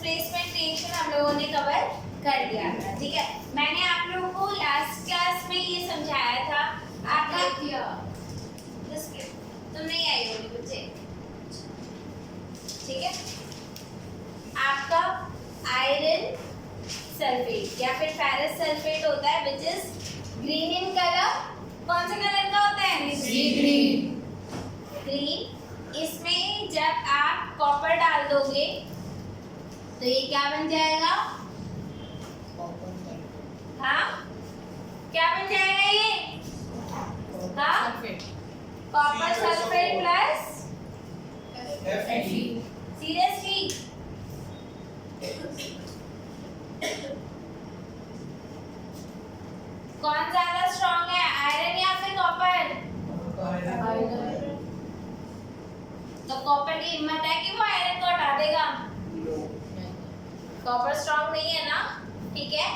Displacement reaction हम लोगों ने कवर कर दिया था, ठीक है। मैंने आप लोगों को लास्ट क्लास में ये समझाया था आपका तुम नहीं आई होगी बच्चे, ठीक है। आपका आयरन सल्फेट या फिर फेरस सल्फेट होता है which is green in colour. कौन से कलर का होता है? ग्रीन। ग्रीन। इसमें जब आप कॉपर डाल दोगे तो ये क्या बन जाएगा? हाँ, क्या बन जाएगा ये? हाँ, कॉपर सल्फेट प्लस सीरियसली कौन ज्यादा स्ट्रॉन्ग है, आयरन या फिर कॉपर? तो कॉपर की हिम्मत है कि वो आयरन को हटा देगा? कॉपर स्ट्रॉन्ग नहीं है ना, ठीक है।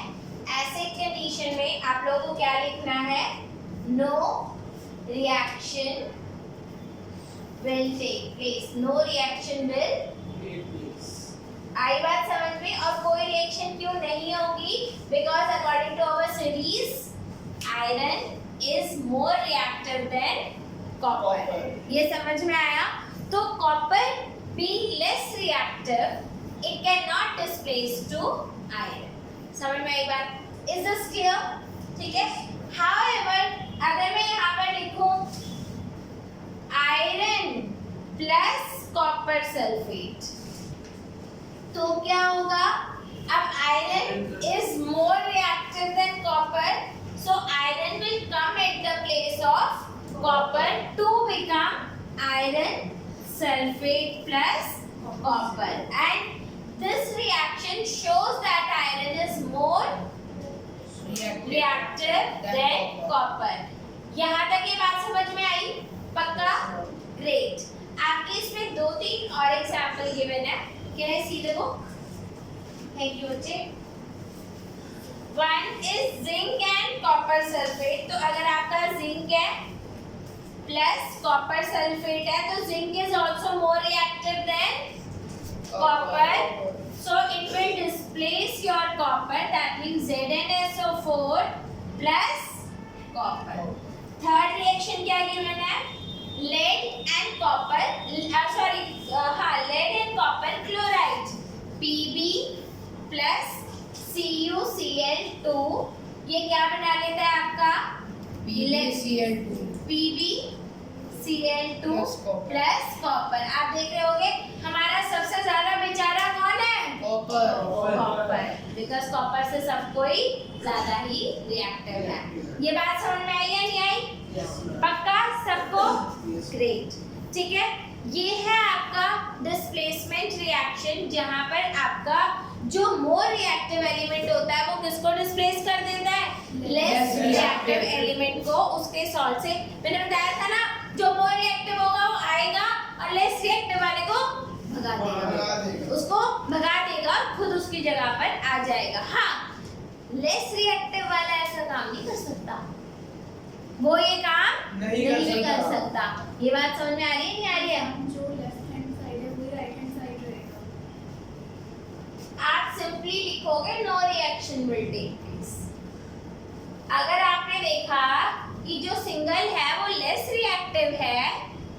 ऐसे कंडीशन में आप लोगों को क्या लिखना है? No reaction will take place, no reaction will आई बात समझ में। और कोई रिएक्शन क्यों नहीं होगी? Because according to our series iron is more reactive than copper. ये समझ में आया? तो copper being less reactive it cannot displace to iron। समझ में आई बात? Is this clear? ठीक है। However अगर मैं यहाँ पर लिखूं आयरन प्लस कॉपर सल्फेट तो क्या होगा? अब iron is more reactive than copper, so iron will come at the place of copper two become iron sulphate plus copper, and this reaction shows that iron is more reactive than copper. यहाँ तक ये बात समझ में आई? पक्का? Great. आपके इसमें 2-3 और एग्जांपल गिवन है। Can I see the book? Thank you बच्चे। One is zinc and copper sulfate। तो अगर आपका जिंक है प्लस कॉपर सल्फेट है तो zinc is also more reactive than copper, so it will displace your copper, that means ZnSO4 plus copper। Third reaction क्या given है? lead and copper lead and copper chloride Pb plus CuCl2, ये क्या बना लेता है आपका? PbCl2 plus copper. आप देख रहे होगे हमारा सबसे ज्यादा बेचारा कौन है? कॉपर, बिकॉज कॉपर से सब कोई ज्यादा ही रिएक्टिव है। ये बात समझ में आई या नहीं आई? पक्का सबको? ग्रेट, ठीक है। ये है आपका डिस्प्लेसमेंट रिएक्शन जहां पर आपका जो मोर रिएक्टिव एलिमेंट होता है वो किसको डिस्प्लेस कर देता है? लेस रिएक्टिव एलिमेंट को उसके सॉल्ट से। मैंने बताया था ना, जो मोर रिएक्टिव होगा वो आएगा और लेस रिएक्टिव वाले को भगा देगा, उसको भगा देगा, खुद उसकी जगह पर आ जाएगा। हाँ, लेस रिएक्टिव वाला ऐसा काम नहीं कर सकता, वो ये काम नहीं कर सकता। ये बात समझ में आ रही है नहीं आ रही है? जो लेफ्ट हैंड साइड है वही राइट हैंड साइड रहेगा। आप सिंपली लिखोगे no reaction will take place. अगर आपने देखा कि जो सिंगल है वो लेस रिएक्टिव है,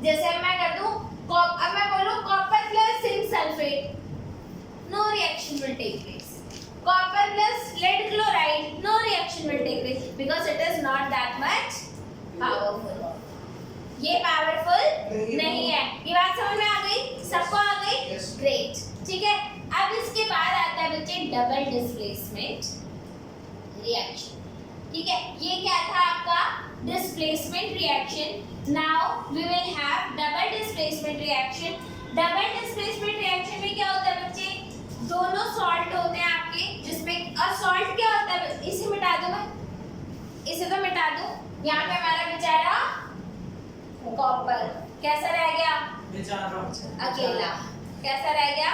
जैसे मैं कर दूं अब मैं बोलूं copper plus zinc sulphate, no reaction will take place. Copper plus lead chloride, no reaction will take place because it is not that much powerful. ये पावरफुल नहीं है। ये बात समझ में आ गई? सबको आ गई? ग्रेट, ठीक है। अब इसके बाद आता है बच्चे डबल डिस्प्लेसमेंट रिएक्शन, ठीक है। ये क्या था आपका? Displacement reaction. Now we will have double displacement reaction. Double displacement reaction में क्या होता है बच्चे? दोनों सॉल्ट होते हैं आपके, जिसमें और सॉल्ट क्या होता है? इसे मिटा दो, मैं इसे तो मिटा दूं। यहाँ पे हमारा बेचारा कॉपर कैसा रह गया? अकेला। कैसा रह गया?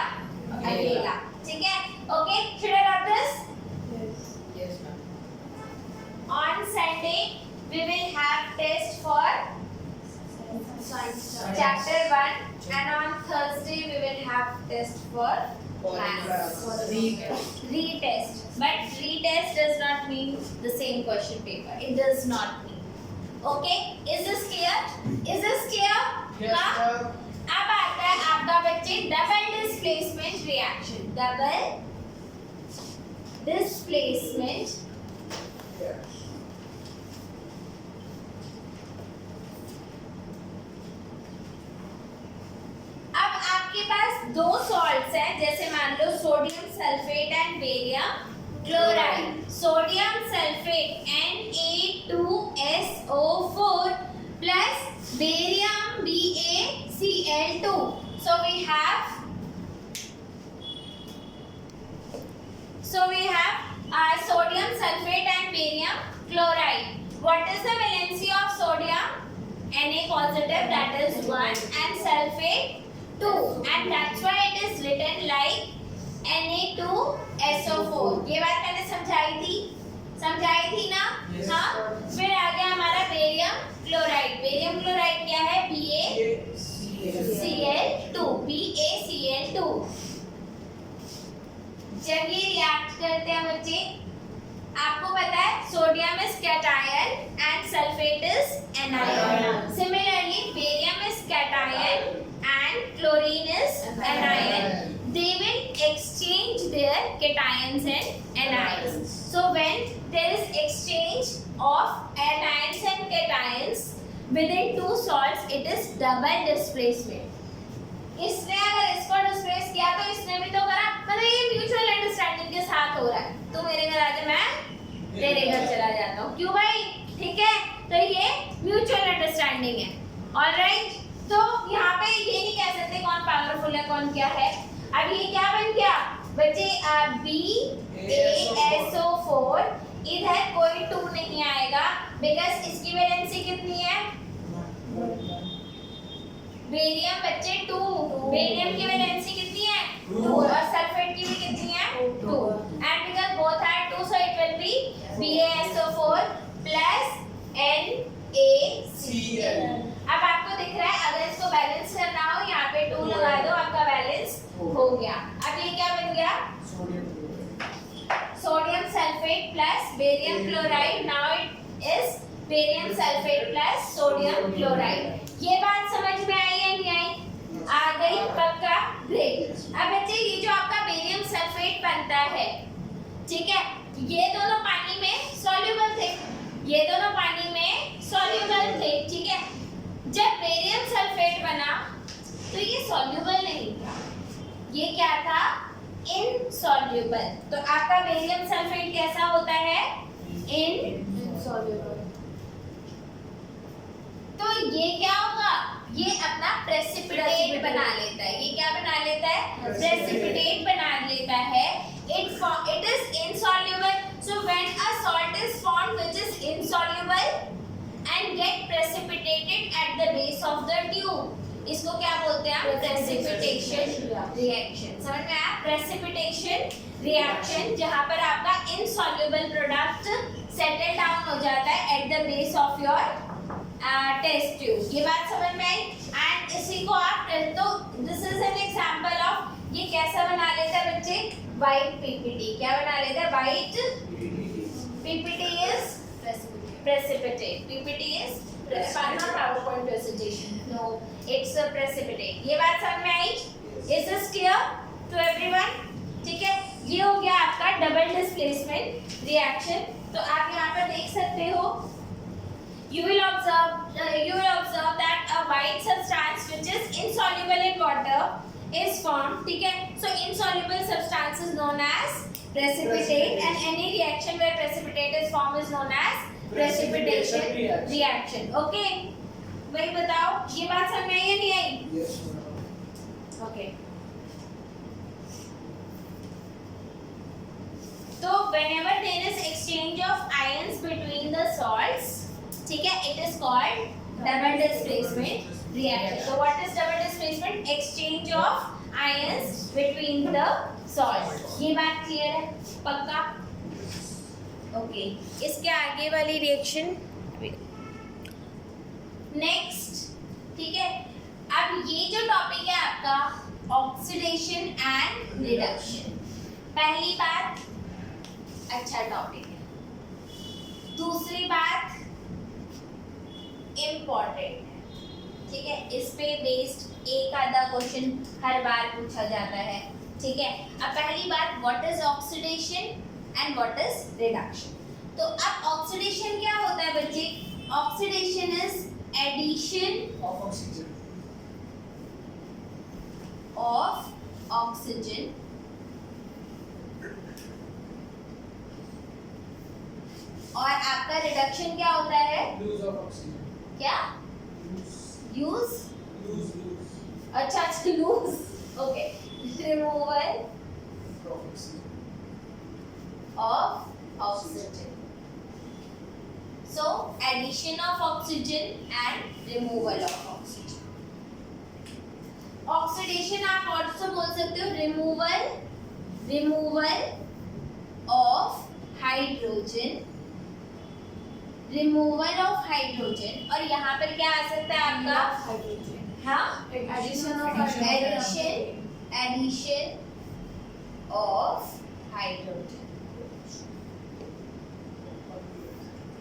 अकेला, ठीक है। Okay, should I write this? Yes ma'am. On Sunday we will have test for chapter 1 and on Thursday we will have test for retest, but retest does not mean the same question paper. It does not mean. Okay, is this clear? Is this clear? हाँ? अब आता है आपका बच्चे double displacement reaction. Double displacement दो salts हैं, जैसे मान लो sodium sulphate and barium chloride. Sodium sulphate Na2SO4 plus barium BaCl2. So we have sodium sulfate and barium chloride. What is the valency of sodium? Na positive, that is 1, and sulfate 2, and that's why it is written like Na2SO4. ये बात मैंने समझाई थी ना? हाँ. फिर आ गया हमारा बेरियम क्लोराइड. बेरियम क्लोराइड क्या है? BaCl2. जब ये रिएक्ट करते हैं बच्चे, आपको पता है sodium is cation and sulphate is anion. Similarly barium is cation and chlorine is anion. They will exchange their cations and anions. So when there is exchange of anions and cations within two salts, it is double displacement. इसने अगर इसको displace किया तो इसने भी तो करा. मतलब ये म्यूचुअल अंडरस्टैंडिंग के साथ हो रहा है. तू मेरे घर आ जा, मैं तेरे घर चला जाता हूँ. क्यों भाई? ठीक है, तो ये म्यूचुअल अंडरस्टैंडिंग है. ऑलराइट, तो यहाँ पे ये नहीं कह सकते कौन पावरफुल है कौन क्या है. अब ये क्या बन गया बच्चे? BaSO4. इधर कोई 2 नहीं आएगा बिकॉज इसकी वैलेंसी कितनी है? बेरियम बच्चे 2. बेरियम की वैलेंसी कितनी है? 2. और सल्फेट की भी कितनी है? 2. And because both are 2 so it will be BaSO4 plus NaCl. अब आपको दिख रहा है, अगर इसको बैलेंस करना हो यहाँ पे 2 लगा दो, आपका बैलेंस हो गया. अब ये क्या बन गया? Sodium sulphate plus barium chloride. Now it is barium sulphate plus sodium chloride. ये बात समझ में आई या नहीं आई? आ गई? पक्का? ग्रेट. अब बच्चे ये जो आपका बेरियम सल्फेट बनता है, ठीक है, ये दोनों पानी में सॉल्युबल थे. ठीक है. जब बेरियम सल्फेट बना तो ये सॉल्युबल नहीं था, ये क्या था? इनसॉल्युबल. तो आपका बेरियम सल्फेट कैसा होता है? इनसॉल्युबल. तो ये क्या होगा? ये अपना प्रेसिपिटेट बना लेता है. ये क्या बना लेता है? प्रेसिपिटेट बना लेता है. It is insoluble. So when a salt is formed which is insoluble and get precipitated at the base of the tube, इसको क्या बोलते हैं? Precipitation reaction. समझ में आया? प्रेसिपिटेशन रिएक्शन जहां पर आपका इनसॉल्युबल प्रोडक्ट सेटल डाउन हो जाता है at the base of your test tube. ये बात समझ में आई? एंड इसी को आप तो this is an example of ये कैसा बना लेता है बच्चे? White PPT. क्या बना लेता है? White PPT is precipitate. PPT is PowerPoint presentation. No, it's a precipitate. ये बात समझ में आई? Is this clear to everyone? ठीक है, ये हो गया आपका डबल डिस्प्लेसमेंट रिएक्शन. तो आप यहाँ पर देख सकते हो, you will observe that a white substance which is insoluble in water is formed. ठीक है, so insoluble substance is known as precipitate, and any reaction where precipitate is formed is known as precipitation reaction. Okay, भाई बताओ ये बात समझ में आई या नहीं आई? Yes, ma'am. Okay. So whenever there is exchange of ions between the salts, ठीक है, it is called double displacement reaction. So what is double displacement? Exchange of ions between the salts. ये बात क्लियर है? पक्का? Okay, इसके आगे वाली reaction next. ठीक है, अब ये जो टॉपिक है आपका ऑक्सीडेशन एंड रिडक्शन। पहली बात, अच्छा टॉपिक है। दूसरी बात इम्पोर्टेंट है, ठीक है, इस पे बेस्ड एक आधा क्वेश्चन हर बार पूछा जाता है, ठीक है। अब पहली बात, what is oxidation and what is reduction. तो अब ऑक्सीडेशन क्या होता है बच्चे? Oxidation is addition Of oxygen. of oxygen और आपका रिडक्शन क्या होता है? Use of oxygen. क्या? Use. Use, Use. अच्छा lose, okay, removal Of oxygen. of oxygen. So addition of oxygen and removal of oxygen. Oxidation आप also बोल सकते हो removal of hydrogen, removal of hydrogen। और यहाँ पर क्या आ सकता है आपका? Hydrogen. हाँ, Addition of addition of hydrogen।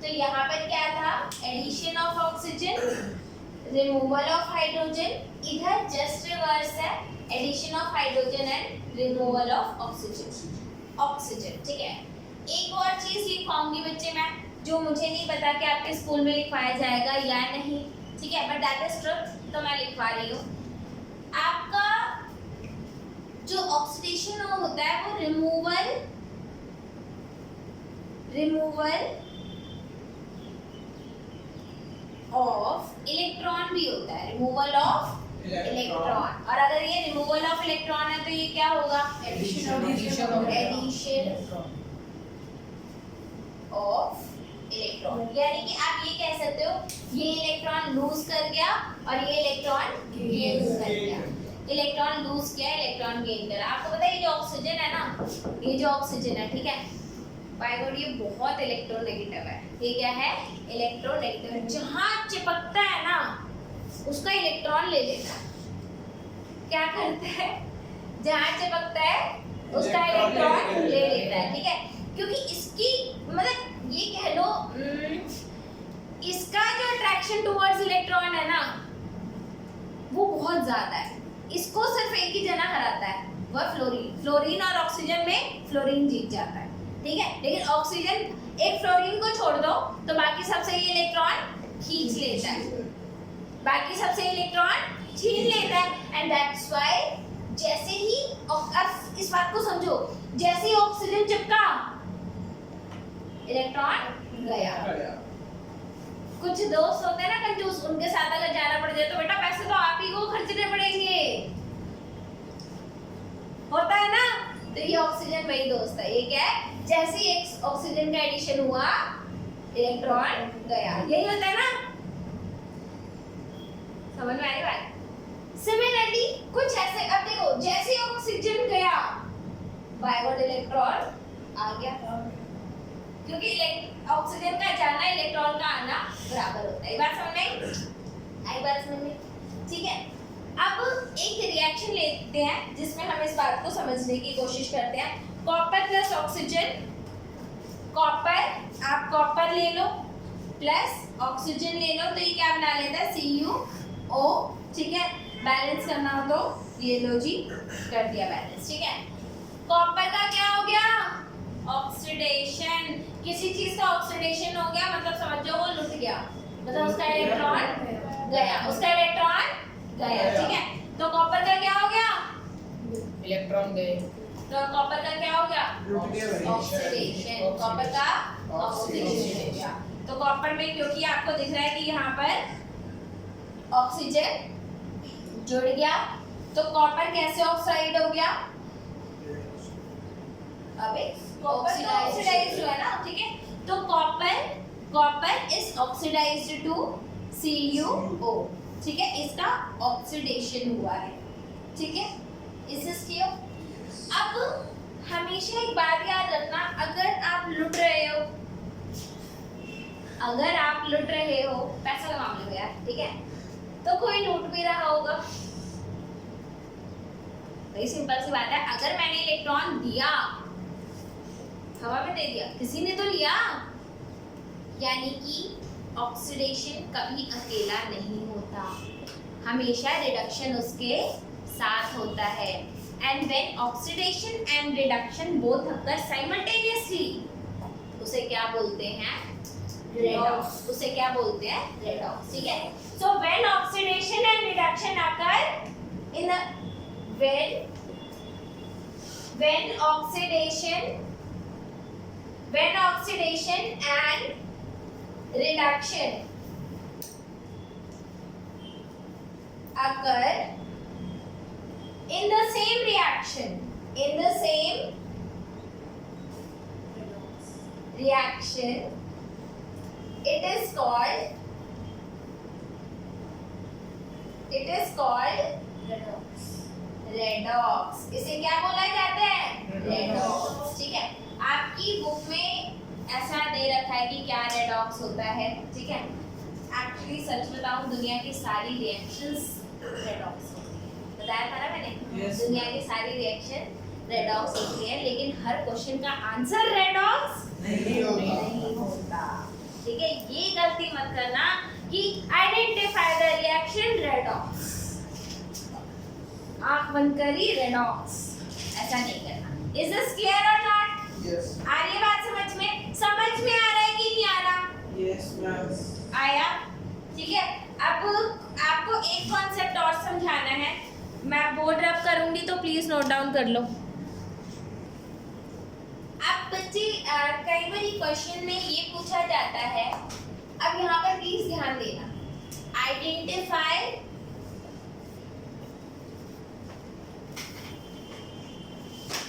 तो यहाँ पर क्या था? Addition of oxygen, removal of hydrogen. इधर जस्ट रिवर्स है, addition of hydrogen and removal of oxygen, ठीक है। एक और चीज लिखवाऊंगी बच्चे मैं, जो मुझे नहीं पता कि आपके स्कूल में लिखवाया जाएगा या नहीं, ठीक है, बट दैट इज ट्रुथ, तो मैं लिखवा रही हूँ। आपका जो ऑक्सीडेशन होता है वो रिमूवल ऑफ इलेक्ट्रॉन भी होता है, रिमूवल ऑफ इलेक्ट्रॉन। और अगर ये रिमूवल ऑफ इलेक्ट्रॉन है तो ये क्या होगा? Addition of electron. यानी कि आप ये कह सकते हो ये इलेक्ट्रॉन लूज कर गया और ये इलेक्ट्रॉन गेन कर गया। इलेक्ट्रॉन लूज किया, इलेक्ट्रॉन गेन करा। आपको पता है ये जो ऑक्सीजन है ना, ये जो ऑक्सीजन है, ठीक है, बाय गॉड ये बहुत इलेक्ट्रोनेगेटिव है। ये क्या है? इलेक्ट्रोनेगेटिव। जहां चिपकता है ना उसका इलेक्ट्रॉन ले लेता है। क्या करता है? जहां चिपकता है उसका इलेक्ट्रॉन ले लेता है, ठीक है, क्योंकि इसकी मतलब ये कह लो इसका जो अट्रैक्शन टुवर्ड्स इलेक्ट्रॉन है ना वो बहुत ज्यादा है। इसको सिर्फ एक ही जना हराता है, वह फ्लोरीन और ऑक्सीजन में फ्लोरीन जीत जाता है, ठीक है। लेकिन ऑक्सीजन एक फ्लोरीन को छोड़ दो तो बाकी सबसे ये इलेक्ट्रॉन खींच लेता है, बाकी सबसे इलेक्ट्रॉन छीन लेता है। एंड दैट्स व्हाई जैसे ही अब इस बात को समझो, जैसे ही ऑक्सीजन चिपका इलेक्ट्रॉन गया। कुछ दोस्त होते हैं ना कंजूस, उनके साथ अगर जाना पड़ जाए तो बेटा पैसे तो आप ही को खर्चने पड़ेंगे, होता है ना। तो ये ऑक्सीजन वही दोस्त है। ये क्या है? जैसे ही एक ऑक्सीजन का एडिशन हुआ इलेक्ट्रॉन गया, यही होता है ना। समझ में आई बात? सिमिलरली कुछ ऐसे, अब देखो जैसे ऑक्सीजन गया बाय गॉड इलेक्ट्रॉन आ गया, क्योंकि ऑक्सीजन का जाना इलेक्ट्रॉन का आना बराबर होता है। ये बात समझ में आई? बात समझ में, ठीक है। अब एक रिएक्शन लेते हैं जिसमें हम इस बात को समझने की कोशिश करते हैं। कॉपर प्लस ऑक्सीजन, कॉपर आप कॉपर ले लो प्लस ऑक्सीजन ले लो तो ये क्या बना लेता है? CuO, ठीक है। बैलेंस करना हो तो ये लो जी, कर दिया बैलेंस, ठीक है। कॉपर का क्या हो गया? ऑक्सीडेशन। किसी चीज का ऑक्सीडेशन हो गया मतलब समझो वो लुट गया, मतलब उसका इलेक्ट्रॉन गया, उसका इलेक्ट्रॉन गया, ठीक है। तो कॉपर का क्या हो गया? इलेक्ट्रॉन गए। तो कॉपर का क्या हो गया? ऑक्सीडेशन। कॉपर का ऑक्सीडेशन हो गया। तो कॉपर में क्योंकि आपको दिख रहा है कि यहाँ पर ऑक्सीजन जुड़ गया तो कॉपर कैसे ऑक्साइड हो गया? अबे कॉपर तो ऑक्सीडाइज्ड हुआ ना, ठीक है। तो copper is oxidised to CuO, ठीक है। इसका ऑक्सीडेशन हुआ है, ठीक है। Is this clear? अब हमेशा एक बात याद रखना, अगर आप लुट रहे हो, पैसा का मामला में यार, ठीक है, तो कोई लूट भी रहा होगा, वही सिंपल सी बात है, अगर मैंने इलेक्ट्रॉन दिया, हवा में दे दिया, किसी ने तो लिया, यानी कि ऑक्सीडेशन कभी अकेला नहीं होता, हमेशा रिडक्शन उसके साथ होता है। And when oxidation and reduction both occur simultaneously, उसे क्या बोलते हैं? रेडॉक्स। उसे क्या बोलते हैं? रेडॉक्स। ठीक है। So when oxidation and reduction occur in when oxidation and reduction occur in the same reaction, it is called redox. इसे क्या बोला जाता है? रेडॉक्स। ठीक है। आपकी बुक में ऐसा दे रखा है कि क्या रेडॉक्स होता है। ठीक है। एक्चुअली सच बताऊं, दुनिया की सारी रिएक्शंस रेडॉक्स होती है। बताया था ना मैंने? Yes. दुनिया की सारी रिएक्शन रेडॉक्स होती है, लेकिन हर क्वेश्चन का आंसर रेडॉक्स नहीं होता। ठीक है। ये गलती मत करना कि आइडेंटिफाई द रिएक्शन रेडॉक्स, आंख बंद करी रेडॉक्स, ऐसा नहीं करना। इज दिस क्लियर और नॉट? Yes. आ रही है बात समझ में? समझ में आ रहा है कि नहीं आ रहा? Yes, ma'am. आया? ठीक है। अब आपको एक कॉन्सेप्ट और समझाना है, मैं बोर्ड रब करूंगी तो प्लीज नोट डाउन कर लो। अब बच्चे कई बार क्वेश्चन में ये पूछा जाता है, अब यहाँ पर प्लीज ध्यान देना, identify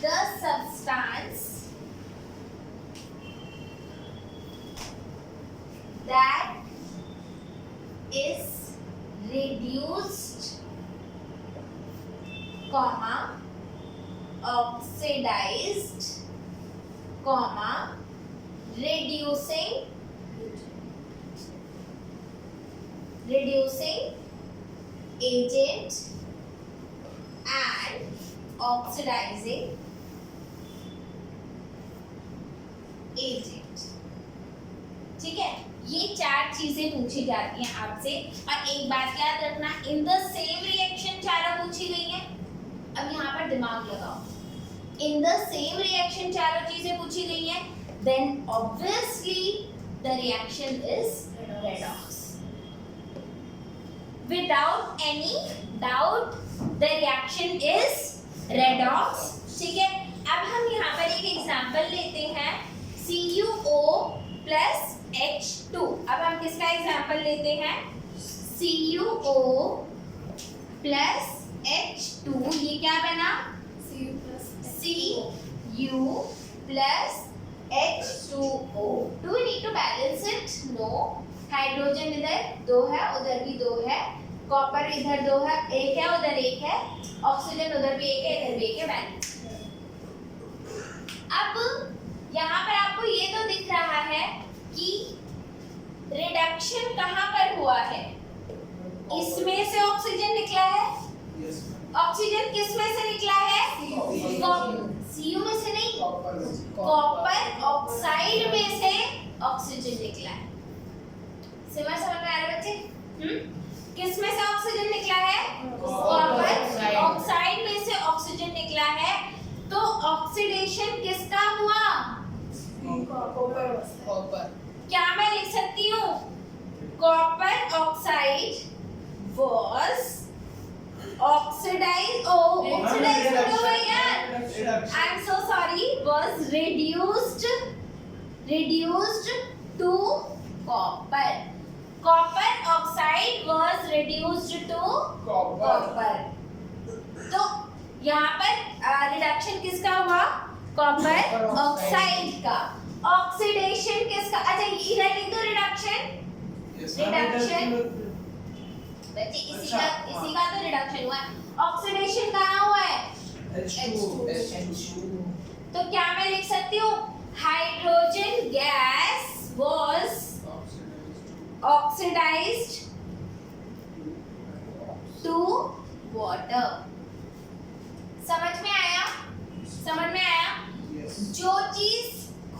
the substance that is reduced, comma, oxidized, comma, reducing agent and oxidizing agent. ठीक है। ये चार चीजें पूछी जाती हैं आपसे, और एक बात याद रखना, इन द सेम रिएक्शन चारों पूछी गई हैं। अब यहाँ पर दिमाग लगाओ, इन द सेम रिएक्शन चारों चीजें पूछी गई हैं, then obviously the reaction is redox. Without any doubt the reaction is redox. ठीक है। अब हम यहाँ पर एक एग्जांपल लेते हैं, CuO plus H2। अब हम किसका एग्जांपल लेते हैं? CuO plus H2, ये क्या बना? Cu plus H2O। Do we need to balance it? No। Hydrogen इधर 2 है, उधर भी 2 है, कॉपर इधर 2 है, 1 है, उधर 1 है, ऑक्सीजन उधर भी 1 है, इधर भी 1 है, बैलेंस। अब यहाँ पर आपको ये तो दिख रहा है कि रिडक्शन कहाँ पर हुआ है? इसमें से ऑक्सीजन निकला है। Yes. ऑक्सीजन किस में से निकला है? Cu में से नहीं, कॉपर ऑक्साइड में से ऑक्सीजन निकला है। समझ में आ रहा है बच्चे? किस में से ऑक्सीजन निकला है? कॉपर ऑक्साइड में से ऑक्सीजन निकला है। तो ऑक्सीडेशन किसका हुआ? Copper. क्या मैं लिख सकती हूँ? Copper oxide was oxidized, oxidized हो गया यार, I am so sorry, was reduced to copper. Copper oxide was reduced to copper. तो यहाँ पर रिडक्शन किसका हुआ? कॉपर ऑक्साइड का। ऑक्सीडेशन किसका? अच्छा इधर लिख दो रिडक्शन। रिडक्शन बच्चे इसी का तो रिडक्शन हुआ है। ऑक्सीडेशन कहाँ हुआ है? H2. तो क्या मैं लिख सकती हूँ? Hydrogen gas was oxidized to water। समझ में आया? समझ में आया? Yes. जो चीज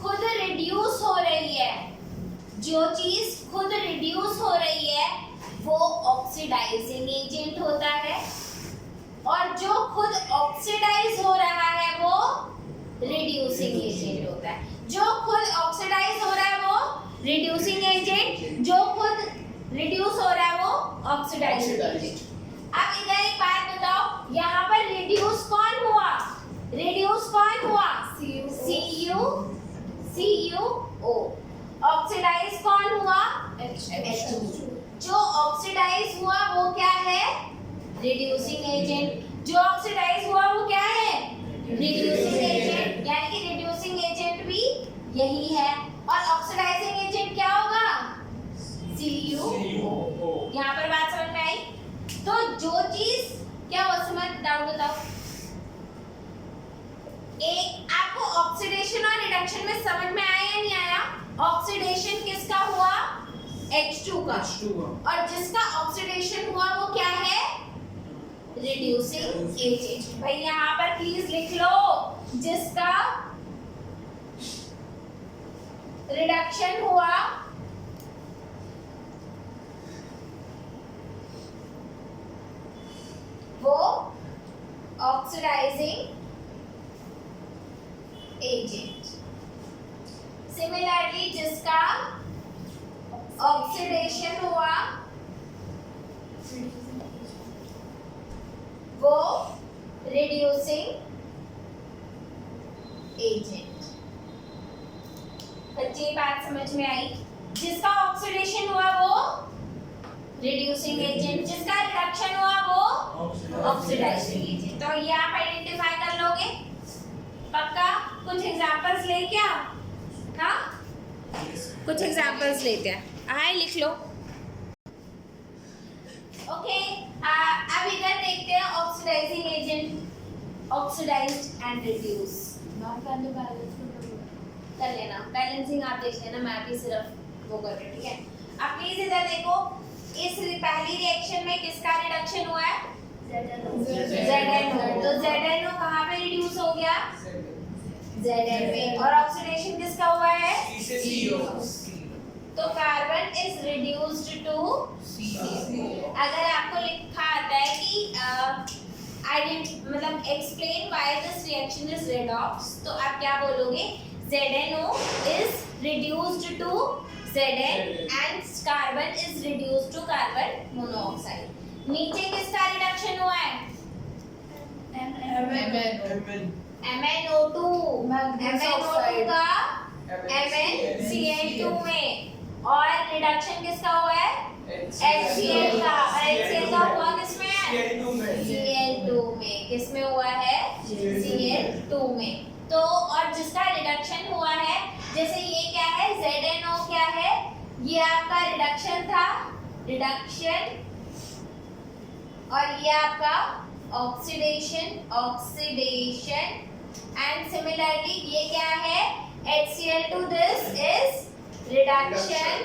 खुद रिड्यूस हो रही है, जो चीज खुद रिड्यूस हो रही है वो ऑक्सीडाइजिंग एजेंट होता है, और जो खुद ऑक्सीडाइज हो रहा है वो रिड्यूसिंग एजेंट होता है। जो खुद ऑक्सीडाइज हो रहा है वो रिड्यूसिंग एजेंट, जो खुद रिड्यूस हो रहा है वो ऑक्सीडाइजिंग एजेंट। अब इधर एक बात बताओ, यहाँ पर रिड्यूस कौन हुआ? रिड्यूस कौन हुआ? CuO। ऑक्सीडाइज कौन हुआ? H2। जो ऑक्सीडाइज हुआ वो क्या है? Reducing agent. जो ऑक्सीडाइज हुआ वो क्या है? Reducing agent. यानी कि रिड्यूसिंग एजेंट भी यही है, और ऑक्सीडाइजिंग एजेंट क्या होगा? CuO। यहाँ पर बात समझ में आई? तो जो चीज क्या हुआ, समझ डाउट बताओ। एक आपको ऑक्सीडेशन और रिडक्शन में समझ में आया या नहीं आया? ऑक्सीडेशन किसका हुआ? H2 का। और जिसका ऑक्सीडेशन हुआ वो क्या है? Reducing agent. भाई यहाँ पर प्लीज लिख लो, जिसका रिडक्शन हुआ वो ऑक्सीडाइजिंग एजेंट। सिमिलरली जिसका ऑक्सीडेशन हुआ वो रिड्यूसिंग एजेंट। बच्चे बात समझ में आई? जिसका ऑक्सीडेशन हुआ वो रिड्यूसिंग एजेंट, जिसका रिडक्शन हुआ वो ऑक्सीडाइजिंग एजेंट। तो ये आप आइडेंटिफाई कर लोगे पक्का? कुछ एग्जांपल्स ले क्या? हाँ, कुछ एग्जांपल्स लेते हैं। आए लिख लो। ओके, अब इधर देखते हैं oxidising agent, oxidised and reduce. कर लेना, बैलेंसिंग आप देख लेना, मैं भी सिर्फ वो कर रही हूँ, ठीक है? अब प्लीज इधर देखो, इस पहली रिएक्शन में किसका रिडक्शन हुआ है? ZNO। तो ZNO कहाँ पे रिड्यूस हो गया? Zn में। और ऑक्सीडेशन किसका हुआ है? CO। तो carbon is reduced to CO। अगर आपको लिखा आता है कि मतलब explain why this reaction is redox, तो आप क्या बोलोगे? ZNO is reduced to Zn and carbon is reduced to carbon monoxide. नीचे किसका रिडक्शन हुआ है? MnO2 का MnCl2 में, और रिडक्शन किसका हुआ है? HCl का। और HCl का हुआ किसमें? Cl2 में। किसमें हुआ है? Cl2 में। तो और जिसका रिडक्शन हुआ है, जैसे ये क्या है? ZNO क्या है? ये आपका रिडक्शन था, रिडक्शन, और ये आपका ऑक्सीडेशन, ऑक्सीडेशन, एंड सिमिलरली ये क्या है? HCl2 दिस इज रिडक्शन,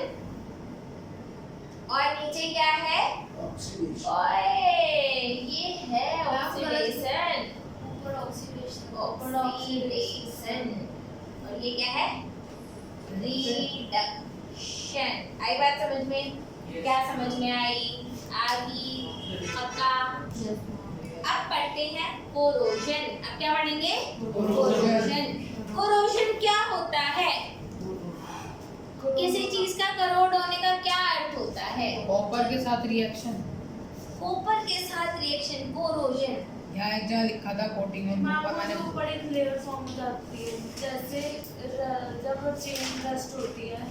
और नीचे क्या है? ओए ये है ऑक्सीडेशन, ऑक्सीडेशन, और ये क्या है? रिडक्शन। आई बात समझ में? क्या समझ में आई? आगी पक्का? अब पढ़ते हैं कोरोजन। अब क्या पढ़ेंगे? कोरोजन। कोरोजन क्या होता है? किसी चीज का करोड होने का क्या अर्थ होता है? कॉपर के साथ रिएक्शन। कॉपर के साथ रिएक्शन, कोरोजन। यहाँ एक जगह लिखा था कोटिंग में, मैंने बड़ी लेयर फॉर्म हो जाती है, जैसे जब चेन रस्ट होती है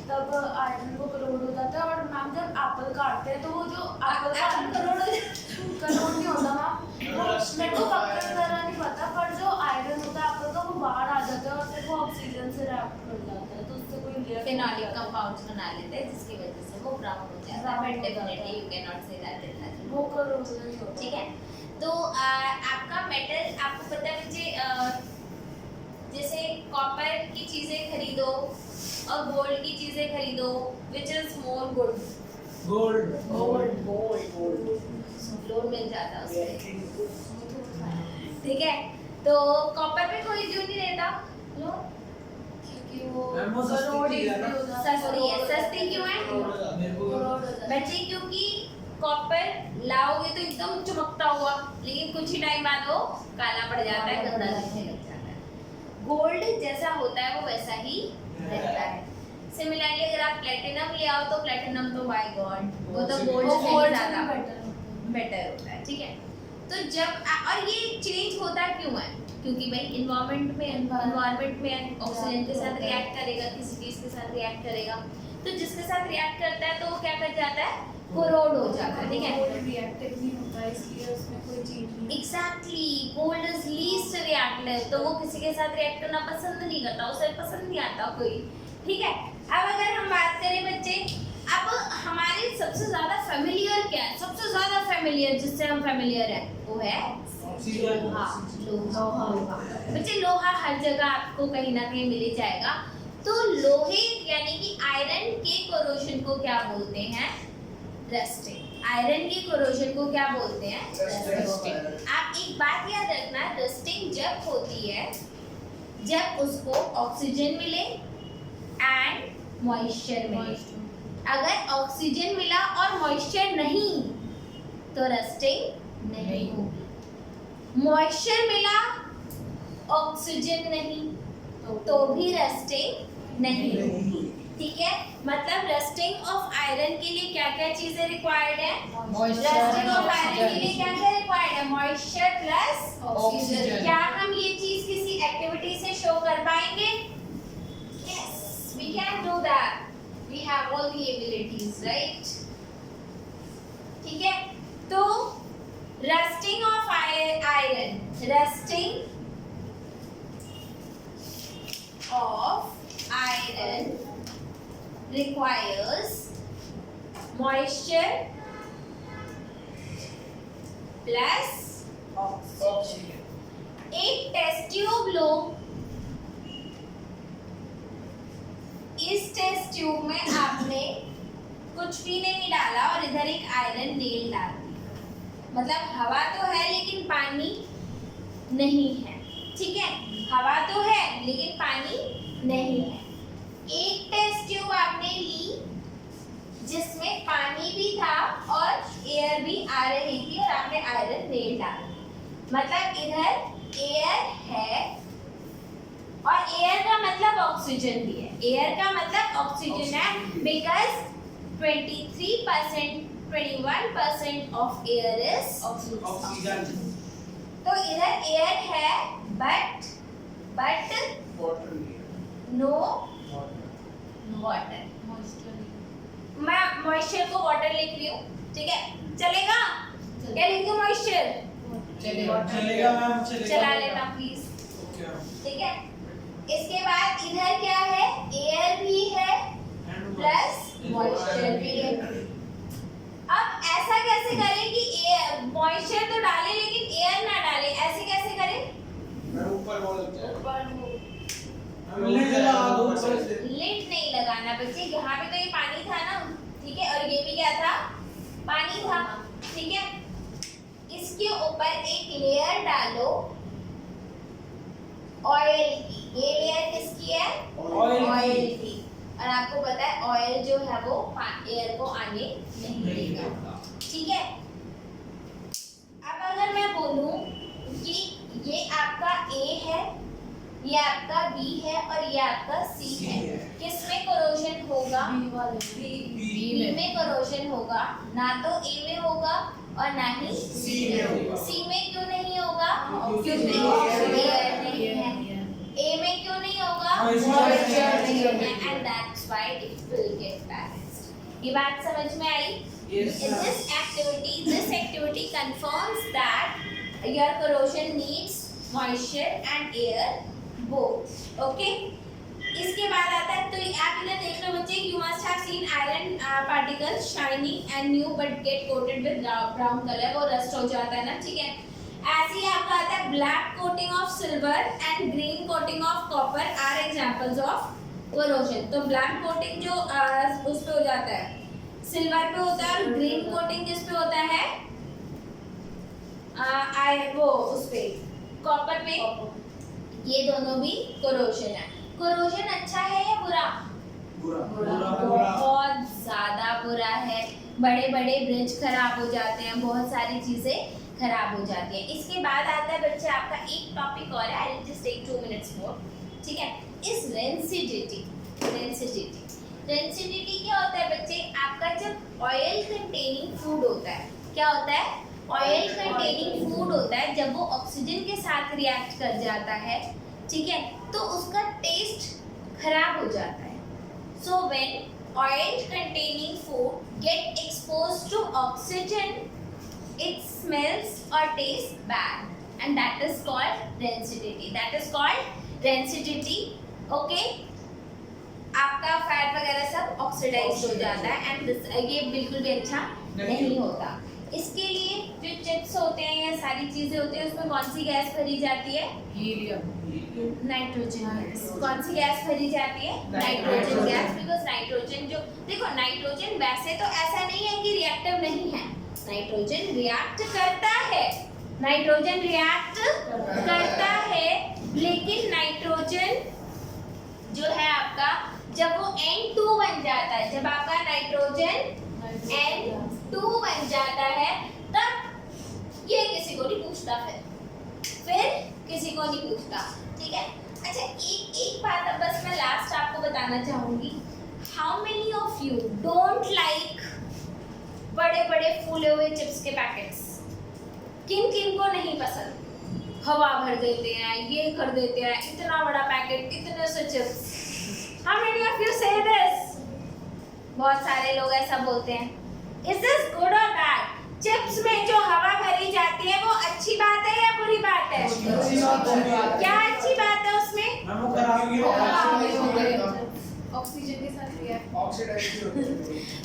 तब आयरन को करोड़ हो जाता है। और मैम जब एप्पल काटते हैं तो वो जो एप्पल का करोड़ नहीं होता मैम, वो मेरे को पक्का तरह नहीं पता, पर जो आयरन होता है एप्पल का वो बाहर आ जाता है और फिर वो ऑक्सीजन से रिएक्ट कर जाता है, तो उससे कोई लेयर फिनोलिक कंपाउंड्स बना लेते हैं जिसकी वजह से वो ब्राउन हो जाता है, but definitely you can not say that it has वो करोजन ही होता है। ठीक है? तो आपका मेटल, आपको पता है मुझे, जैसे कॉपर की चीजें खरीदो और गोल्ड की चीजें खरीदो, which is more good? Gold. Gold. Gold loan मिल जाता है उसमें। ठीक है, तो कॉपर पे कोई क्यों नहीं रहता? लो, क्योंकि वो मैम, वो सस्ती करोड़ चीज़ है ना? इतनी हो जाती है। सस्ती है। सस्ती क्यों है? मेरे को करोड़ हो जाती है। बच्चे क्योंकि कॉपर लाओगे तो एकदम चमकता हुआ, लेकिन कुछ ही टाइम बाद वो काला पड़ जाता है, गंदा दिखने लग जाता है। गोल्ड जैसा होता है वो वैसा ही रहता है। सिमिलरली अगर आप प्लेटिनम ले आओ तो प्लेटिनम तो बाय गॉड वो तो गोल्ड वो से गोल्ड भी से ज्यादा भी बेटर होता है। बेटर होता है। ठीक है, तो जब और ये चेंज होता क्यों है? क्योंकि भाई इन्वायरमेंट में ऑक्सीजन के साथ रिएक्ट करेगा, किसी चीज के साथ रिएक्ट करेगा, तो जिसके साथ रिएक्ट करता है तो वो क्या कर जाता है? कोरोड हो जाता है। ठीक है, गोल्ड रिएक्टिव नहीं होता है, इसलिए उसमें कोई चीज नहीं। Exactly, gold is least reactive, तो वो किसी के साथ रिएक्ट करना पसंद नहीं करता, उसे पसंद नहीं आता कोई। ठीक है, अब अगर हम बात करें बच्चे, अब हमारे सबसे ज्यादा फेमिलियर क्या है? सबसे ज्यादा फेमिलियर जिससे हम फेमिलियर है वो है ऑक्सीजन। लोहा। लोहा बच्चे, लोहा हर जगह आपको कहीं ना कहीं मिल ही जाएगा। तो लोहे यानी कि आयरन के कोरोजन को क्या बोलते हैं? रस्टिंग। आयरन के कोरोजन को क्या बोलते हैं? रस्टिंग। आप एक बात याद रखना, रस्टिंग जब होती है जब उसको ऑक्सीजन मिले एंड मॉइस्चर मिले। अगर ऑक्सीजन मिला और मॉइस्चर नहीं तो रस्टिंग नहीं होगी। मॉइस्चर मिला ऑक्सीजन नहीं तो भी रस्टिंग नहीं होगी। ठीक है, मतलब रस्टिंग ऑफ आयरन के लिए क्या क्या चीजें रिक्वायर्ड है? रस्टिंग ऑफ आयरन के लिए क्या क्या रिक्वायर्ड है? Moisture plus oxygen. क्या हम ये चीज किसी एक्टिविटी से शो कर पाएंगे? Yes, we can do that, we have all the abilities, right? ठीक है, तो रस्टिंग ऑफ आयरन, रस्टिंग of iron requires moisture plus oxygen. एक टेस्ट ट्यूब लो, इस टेस्ट ट्यूब में आपने कुछ भी नहीं डाला और इधर एक आयरन नेल डाल दी, मतलब हवा तो है लेकिन पानी नहीं है। ठीक है, हवा तो है लेकिन पानी नहीं है। एक टेस्ट ट्यूब आपने ली जिसमें पानी भी था और एयर भी आ रही थी और आपने आयरन नेल डाल दी, मतलब इधर एयर है और एयर का मतलब ऑक्सीजन भी है। एयर का मतलब ऑक्सीजन है because 23% 21% of air is oxygen. तो इधर एयर है बट वाटर नो वाटर। मैं मॉइस्चर को वाटर लिख रही हूँ, ठीक है, चलेगा? क्या लिख दूँ? मॉइस्चर चलेगा मैम, चलेगा। चला लेना प्लीज। Okay ma'am. ठीक है, इसके बाद इधर क्या है? एयर भी है प्लस मॉइस्चर भी है। अब ऐसा कैसे करें कि एयर मॉइस्चर तो डाले लेकिन एयर ना डाले, ऐसे कैसे करें? मैं ऊपर बोल देता हूं। ऊपर वो मैं लिड लगा दूं ऊपर से। लिड नहीं लगाना बच्चे, यहाँ पे तो ये पानी था ना, ठीक है, और ये भी क्या था? पानी था। ठीक है, इसके ऊपर एक लेयर डालो ऑयल की। ये लेयर किसकी है? ऑयल की। और आपको पता है ऑयल जो है वो एयर को आने नहीं देगा। ठीक है, अब अगर मैं बोलूं कि ये आपका ए है, ये आपका बी है और ये आपका सी है, किसमें कोरोजन होगा? बी वाले बी में कोरोजन होगा, ना तो ए में होगा और ना ही सी में होगा। सी में क्यों नहीं होगा? क्योंकि एयर नहीं है। ए में क्यों नहीं होगा? मॉइस्चर नहीं है, and that's why it will get balanced. ये बात समझ में आई? Yes, ma'am. This activity confirms that your corrosion needs moisture and air both. Okay? इसके बाद आता है, तो आप इधर देख लो बच्चे, you must have seen iron particles shining and new but get coated with brown color, वो rust हो जाता है ना, ठीक है? ऐसे ही आपका आता है black coating of silver and green coating of copper are examples of corrosion. तो black coating जो उस पे हो जाता है, सिल्वर पे होता है, और ग्रीन कोटिंग किस पे होता है? वो उस पे कॉपर में ये दोनों भी कोरोजन है। कोरोजन अच्छा है या बुरा? बहुत ज्यादा बुरा है। बड़े बड़े ब्रिज खराब हो जाते हैं, बहुत सारी चीजें खराब हो जाती हैं। इसके बाद आता है बच्चे आपका एक टॉपिक और है, I will just take 2 minutes more, ठीक है। इस रेंसिडिटी क्या होता है बच्चे? आपका जब ऑयल कंटेनिंग फूड होता है, क्या होता है? ऑयल कंटेनिंग फूड होता है, जब वो ऑक्सीजन के साथ रिएक्ट कर जाता है, ठीक है, तो उसका टेस्ट खराब हो जाता है। So when oil containing food get exposed to oxygen, it smells or tastes bad, and that is called rancidity. Okay, आपका फैट वगैरह सब ऑक्सीडाइज हो जाता है एंड ये बिल्कुल भी अच्छा नहीं होता। इसके लिए जो चिप्स होते हैं या सारी चीजें होती हैं उसमें कौन सी गैस भरी जाती है? हीलियम। Nitrogen gas. कौन सी गैस भरी जाती है? Nitrogen gas. बिकॉज नाइट्रोजन जो देखो, नाइट्रोजन वैसे तो ऐसा नहीं है कि रिएक्टिव नहीं है, नाइट्रोजन रिएक्ट करता है, नाइट्रोजन रिएक्ट करता है, लेकिन नाइट्रोजन जो है आपका जब वो N2 बन जाता है, जब आपका नाइट्रोजन N2 बन जाता है, तब ये किसी को नहीं पूछता, फिर किसी को नहीं पूछता, ठीक है। अच्छा, एक बात अब बस मैं लास्ट आपको बताना चाहूंगी, how many of you don't like बड़े बड़े फूले हुए चिप्स के पैकेट्स? किन किन को नहीं पसंद? हवा भर देते हैं, ये कर देते हैं, इतना बड़ा पैकेट, इतने से chips. How many of you say this? बहुत सारे लोग ऐसा बोलते हैं। Is this good or bad? Chips में जो हवा भरी जाती है वो अच्छी बात है या बुरी बात है? क्या अच्छी बात है उसमें? ऑक्सीजन के साथ रिएक्ट।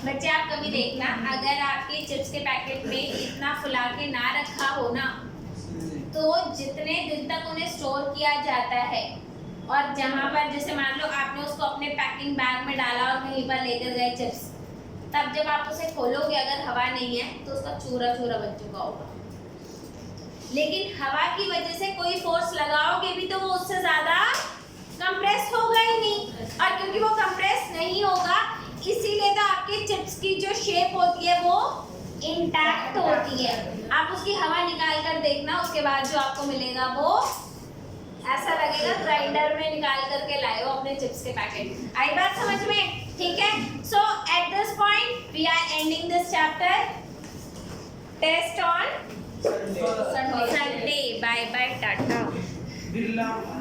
बच्चे आप कभी देखना, अगर आपके चिप्स के पैकेट में इतना फुला के ना रखा हो ना, तो जितने दिन तक उन्हें स्टोर किया जाता है और जहाँ पर जैसे मान लो आपने उसको अपने पैकिंग बैग में डाला और कहीं पर लेकर गए चिप्स, तब जब आप उसे खोलोगे अगर हवा नहीं है तो उसका चूरा चूरा बन चुका होगा। लेकिन हवा की वजह से कोई फोर्स लगाओगे भी तो वो उससे ज्यादा कंप्रेस होगा ही नहीं, और क्योंकि वो कंप्रेस नहीं होगा इसीलिए तो आपके चिप्स की जो शेप होती है वो इंटैक्ट होती है। आप उसकी हवा निकाल कर देखना, उसके बाद जो आपको मिलेगा वो ऐसा लगेगा ग्राइंडर में निकाल करके लाए हो अपने चिप्स के पैकेट। आई बात समझ में? ठीक है। So at this point we are ending this chapter. Test on Sunday. Bye bye, Tata.